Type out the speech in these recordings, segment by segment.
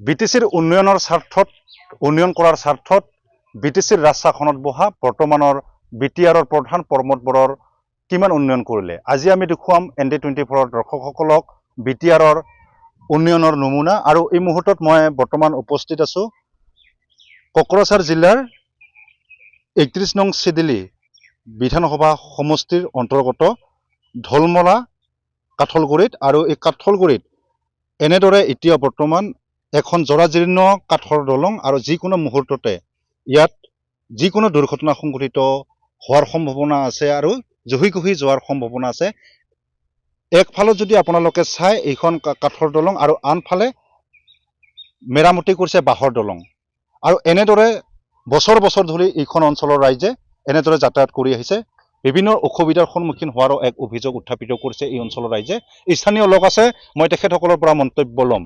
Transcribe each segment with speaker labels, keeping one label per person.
Speaker 1: বিটিচিৰ উন্নয়ন কৰাৰ স্বাৰ্থত বিটিচিৰ ৰাজশাসনত বহা বৰ্তমানৰ বিটিআৰৰ প্ৰধান প্ৰমোদ বড়োৰ কিমান উন্নয়ন কৰিলে আজি আমি দেখুৱাম ND24 দৰ্শকসকলক বিটিআৰৰ উন্নয়নৰ নমুনা আৰু এই মুহূৰ্তত মই বৰ্তমান উপস্থিত আছো কোকৰাঝাৰ জিলাৰ 31 নং চিদিলি বিধানসভা সমষ্টিৰ অন্তৰ্গত ঢলমলা কাঠলগুৰিত আৰু এই কাঠলগুৰিত এনেদৰে এতিয়া বৰ্তমান এখন জৰাজীৰ্ণ কাঠৰ দলং আৰু যিকোনো মুহূৰ্ততে ইয়াত যিকোনো দুৰ্ঘটনা সংঘটিত হোৱাৰ সম্ভাৱনা আছে আৰু জহিকহি যোৱাৰ সম্ভাৱনা আছে একফালে যদি আপোনালোকে চাই এইখন কাঠৰ দলং আৰু আনফালে মেৰামতি কৰিছে বাঁহৰ দলং আৰু এনেদৰে বছৰ বছৰ ধৰি এইখন অঞ্চলৰ ৰাইজে এনেদৰে যাতায়াত কৰি আহিছে বিভিন্ন অসুবিধাৰ সন্মুখীন হোৱাৰো এক অভিযোগ উত্থাপিত কৰিছে এই অঞ্চলৰ ৰাইজে স্থানীয় লোক আছে মই তেখেতসকলৰ পৰা মন্তব্য ল'ম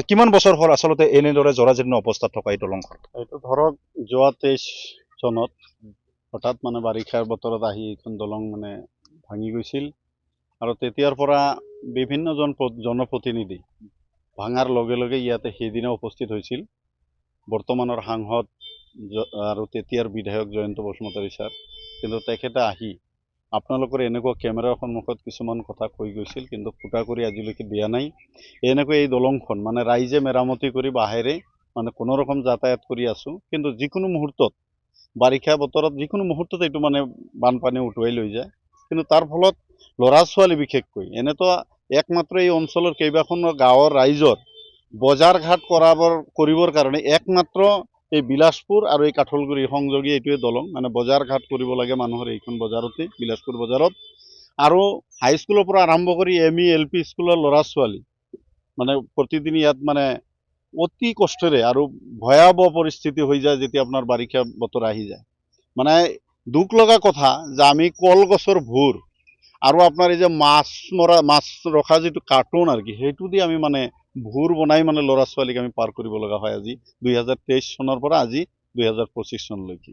Speaker 1: কিমান বছৰ হ'ল আচলতে এনেদৰে জৰাজীৰ্ণ অৱস্থাত থকা এই দলংখন
Speaker 2: এইটো ধৰক যোৱা 23 চনত হঠাৎ মানে বাৰিষাৰ বতৰত আহি এইখন দলং মানে ভাঙি গৈছিল আৰু তেতিয়াৰ পৰা বিভিন্ন জনপ্ৰতিনিধি ভাঙাৰ লগে লগে ইয়াতে সেইদিনা উপস্থিত হৈছিল বৰ্তমানৰ সাংসদ আৰু তেতিয়াৰ বিধায়ক জয়ন্ত বসুমতাৰী ছাৰ কিন্তু তেখেতে আহি আপোনালোকৰ এনেকুৱা কেমেৰাৰ সন্মুখত কিছুমান কথা কৈ গৈছিল কিন্তু ফুটা কৰি আজিলৈকে দিয়া নাই এনেকৈ এই দলংখন মানে ৰাইজে মেৰামতি কৰি বাহেৰে মানে কোনো ৰকম যাতায়াত কৰি আছো কিন্তু যিকোনো মুহূৰ্তত বাৰিষা বতৰত যিকোনো মুহূৰ্তত এইটো মানে বানপানী উঠুৱাই লৈ যায় কিন্তু তাৰ ফলত ল'ৰা ছোৱালী বিশেষকৈ এনেতো একমাত্ৰ এই অঞ্চলৰ কেইবাখনো গাঁৱৰ ৰাইজৰ বজাৰ ঘাট কৰিবৰ কাৰণে একমাত্ৰ এই বিলাসপুৰ আৰু এই কাঠলগুৰি সংযোগী এইটোৱে দলং মানে বজাৰ ঘাট কৰিব লাগে মানুহৰ এইখন বজাৰতে বিলাসপুৰ বজাৰত আৰু হাইস্কুলৰ পৰা আৰম্ভ কৰি ME LP স্কুলৰ ল'ৰা ছোৱালী মানে প্ৰতিদিন ইয়াত মানে অতি কষ্টেৰে আৰু ভয়াৱহ পৰিস্থিতি হৈ যায় যেতিয়া আপোনাৰ বাৰিষা বতৰ আহি যায় মানে দুখ লগা কথা যে আমি কলগছৰ ভুৰ আৰু আপোনাৰ এই যে মাছ ৰখা যিটো কাৰ্টুন আৰু কি সেইটো দি আমি মানে ভুৰ বনাই মানে ল'ৰা ছোৱালীক আমি পাৰ কৰিব লগা হয় আজি 2023 চনৰ পৰা আজি 2025 চনলৈকে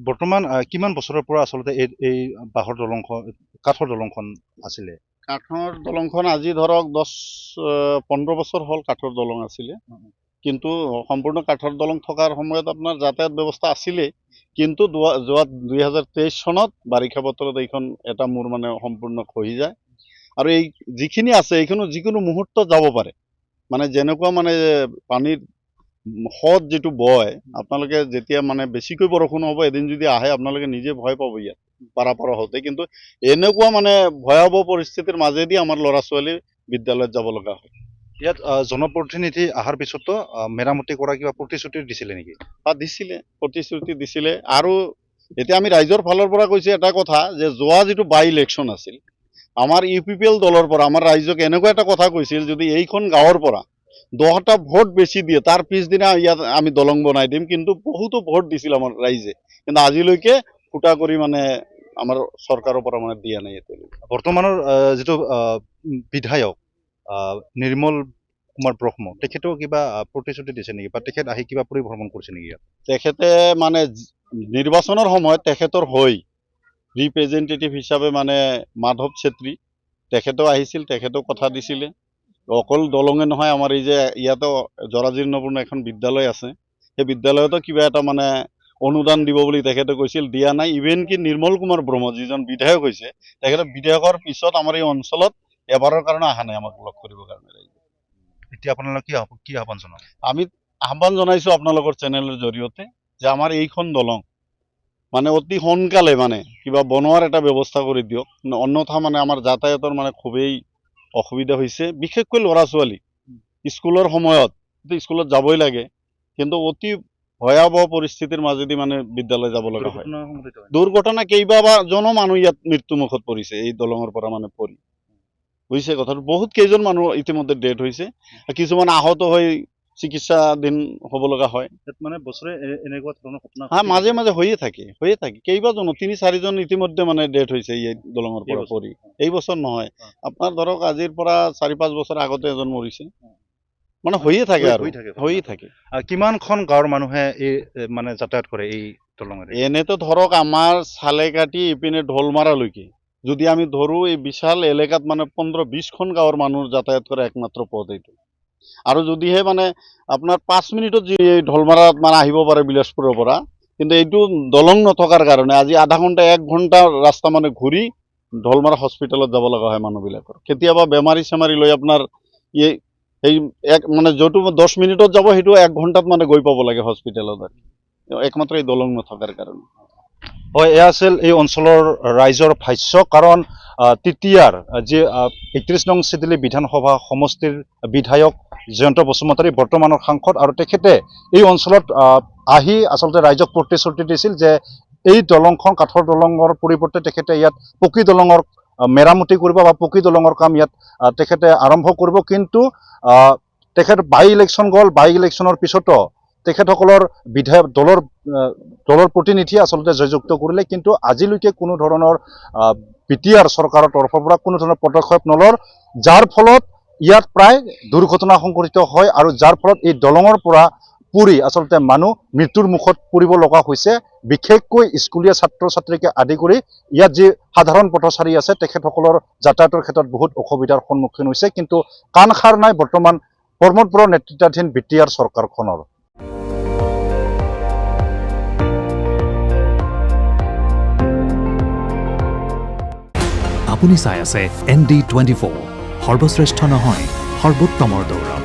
Speaker 1: বৰ্তমান কিমান বছৰৰ পৰা আচলতে এই বাঁহৰ দলংখন কাঠৰ দলংখন আছিলে
Speaker 2: কাঠৰ দলংখন আজি ধৰক 10-15 বছৰ হ'ল কাঠৰ দলং আছিলে কিন্তু সম্পূৰ্ণ কাঠৰ দলং থকাৰ সময়ত আপোনাৰ যাতায়াত ব্যৱস্থা আছিলে কিন্তু যোৱা 2023 চনত বাৰিষা বতৰত এইখন এটা মূৰ মানে সম্পূৰ্ণ খহি যায় আৰু এই যিখিনি আছে এইখনো যিকোনো মুহূৰ্তত যাব পাৰে মানে যেনেকুৱা মানে পানীৰ হদ যিটো বয় আপোনালোকে যেতিয়া মানে বেছিকৈ বৰষুণ হ'ব এদিন যদি আহে আপোনালোকে নিজে ভয় পাব ইয়াত পাৰাপাৰ হওঁতে কিন্তু এনেকুৱা মানে ভয়াৱহ পৰিস্থিতিৰ মাজেদি আমাৰ ল'ৰা ছোৱালী বিদ্যালয়ত যাব লগা হয়
Speaker 1: ইয়াত জনপ্ৰতিনিধি অহাৰ পিছতো মেৰামতি কৰা কিবা প্ৰতিশ্ৰুতি দিছিলে নেকি
Speaker 2: দিছিলে প্ৰতিশ্ৰুতি দিছিলে আৰু এতিয়া আমি ৰাইজৰ ফালৰ পৰা কৈছে এটা কথা যে যোৱা যিটো বাই ইলেকশ্যন আছিল আমাৰ UPPL দলৰ পৰা আমাৰ ৰাইজক এনেকুৱা এটা কথা কৈছিল যদি এইখন গাঁৱৰ পৰা 10টা ভোট বেছি দিয়ে তাৰ পিছদিনা ইয়াত আমি দলং বনাই দিম কিন্তু বহুতো ভোট দিছিল আমাৰ ৰাইজে কিন্তু আজিলৈকে ফুটা কৰি মানে আমাৰ চৰকাৰৰ পৰা মানে দিয়া নাই এতিয়ালৈকে
Speaker 1: বৰ্তমানৰ যিটো বিধায়ক নিৰ্মল কুমাৰ ব্ৰহ্ম তেখেতেও কিবা প্ৰতিশ্ৰুতি দিছে নেকি বা তেখেত আহি কিবা পৰিভ্ৰমণ কৰিছে নেকি ইয়াত
Speaker 2: তেখেতে মানে নিৰ্বাচনৰ সময়ত তেখেতৰ হৈ ৰিপ্ৰেজেণ্টেটিভ হিচাপে মানে মাধৱ চেত্ৰী তেখেতেও আহিছিল তেখেতেও কথা দিছিলে অকল দলঙে নহয় আমাৰ এই যে ইয়াতো জৰাজীৰ্ণপূৰ্ণ এখন বিদ্যালয় আছে সেই বিদ্যালয়তো কিবা এটা মানে অনুদান দিব বুলি তেখেতে কৈছিল দিয়া নাই ইভেন কি নিৰ্মল কুমাৰ ব্ৰহ্ম যিজন বিধায়ক হৈছে তেখেতে বিধায়কৰ পিছত আমাৰ এই অঞ্চলত এবাৰৰ কাৰণে অহা নাই আমাক লগ কৰিবৰ কাৰণে
Speaker 1: এতিয়া আপোনালোকে কি আহ্বান জনাব
Speaker 2: আমি আহ্বান জনাইছো আপোনালোকৰ চেনেলৰ জৰিয়তে যে আমাৰ এইখন দলং মানে অতি সোনকালে মানে কিবা বনোৱাৰ এটা ব্যৱস্থা কৰি দিয়ক অন্যথা মানে আমাৰ যাতায়াতৰ মানে খুবেই অসুবিধা হৈছে বিশেষকৈ ল'ৰা ছোৱালী স্কুলৰ সময়ত স্কুলত যাবই লাগে কিন্তু অতি ভয়াৱহ পৰিস্থিতিৰ মাজেদি মানে বিদ্যালয় যাব লগা হয় দুৰ্ঘটনা কেইবাজনো মানুহ ইয়াত মৃত্যুমুখত পৰিছে এই দলঙৰ পৰা মানে পৰি হৈছে কথাটো বহুত কেইজন মানুহ ইতিমধ্যে ডেথ হৈছে কিছুমান আহত হৈ চিকিৎসাধীন হ'ব লগা হয়
Speaker 1: মানে বছৰে এনেকুৱা ধৰণৰ ঘটনা
Speaker 2: মাজে মাজে হৈয়ে থাকে কেইবাজনো 3-4জন ইতিমধ্যে মানে ডেথ হৈছে এই দলঙৰ পৰা পৰি এই বছৰ নহয় আপোনাৰ ধৰক আজিৰ পৰা 4-5 বছৰ আগতে এজন মৰিছে মানে হৈয়ে থাকে আৰু হৈয়ে থাকে
Speaker 1: কিমানখন গাঁৱৰ মানুহে এই মানে যাতায়াত কৰে এই দলঙেৰে
Speaker 2: এনেতো ধৰক আমাৰ চালেকাটি ইপিনে ঢোলমাৰালৈকে যদি আমি ধৰো এই বিশাল এলেকাত মানে 15-20খন গাঁৱৰ মানুহ যাতায়াত কৰে একমাত্ৰ পথ এইটো আৰু যদিহে মানে আপোনাৰ 5 মিনিটত যি এই ঢলমাৰাত মানে আহিব পাৰে বিলাসপুৰৰ পৰা, কিন্তু এইটো দলং নথকাৰ কাৰণে আজি আধা ঘণ্টা 1 ঘণ্টা ৰাস্তা মানে ঘূৰি ঢলমাৰা হস্পিটেলত যাব লগা হয় মানুহবিলাকৰ। কেতিয়াবা বেমাৰী চেমাৰী লৈ আপোনাৰ এই এক মানে য'টো 10 মিনিটত যাব সেইটো 1 ঘণ্টাত মানে গৈ পাব লাগে হস্পিটেলত, একমাত্ৰ এই দলং নথকাৰ কাৰণে।
Speaker 1: হয়, এয়া আছিল এই অঞ্চলৰ ৰাইজৰ ভাষ্য। কাৰণ তেতিয়াৰ যি 31 নং চিদিলি বিধানসভা সমষ্টিৰ বিধায়ক জয়ন্ত বসুমতাৰী বৰ্তমানৰ সাংসদ, আৰু তেখেতে এই অঞ্চলত আহি আচলতে ৰাইজক প্ৰতিশ্ৰুতি দিছিল যে এই দলংখন কাঠৰ দলঙৰ পৰিৱৰ্তে তেখেতে ইয়াত পকী দলঙৰ মেৰামতি কৰিব বা পকী দলঙৰ কাম ইয়াত তেখেতে আৰম্ভ কৰিব। কিন্তু তেখেত বাই ইলেকশ্যন গ'ল, বাই ইলেকশ্যনৰ পিছতো তেখেতসকলৰ বিধায়ক দলৰ প্ৰতিনিধিয়ে আচলতে জয়যুক্ত কৰিলে, কিন্তু আজিলৈকে কোনো ধৰণৰ BTR চৰকাৰৰ তৰফৰ পৰা কোনো ধৰণৰ পদক্ষেপ নলৰ, যাৰ ফলত ইয়াত প্ৰায় দুৰ্ঘটনা সংঘটিত হয় আৰু যাৰ ফলত এই দলঙৰ পৰা পৰি আচলতে মানুহ মৃত্যুৰ মুখত পৰিব লগা হৈছে। বিশেষকৈ স্কুলীয়া ছাত্ৰ ছাত্ৰীকে আদি কৰি ইয়াত যি সাধাৰণ পথচাৰী আছে তেখেতসকলৰ যাতায়াতৰ ক্ষেত্ৰত বহুত অসুবিধাৰ সন্মুখীন হৈছে। কিন্তু কাণ সাৰ নাই বৰ্তমান প্ৰমোদ বড়োৰ নেতৃত্বাধীন BTR চৰকাৰখনৰ।
Speaker 3: আপুনি চাই আছে ND24, সৰ্বশ্ৰেষ্ঠ নহয় সৰ্বোত্তমৰ দৌৰ।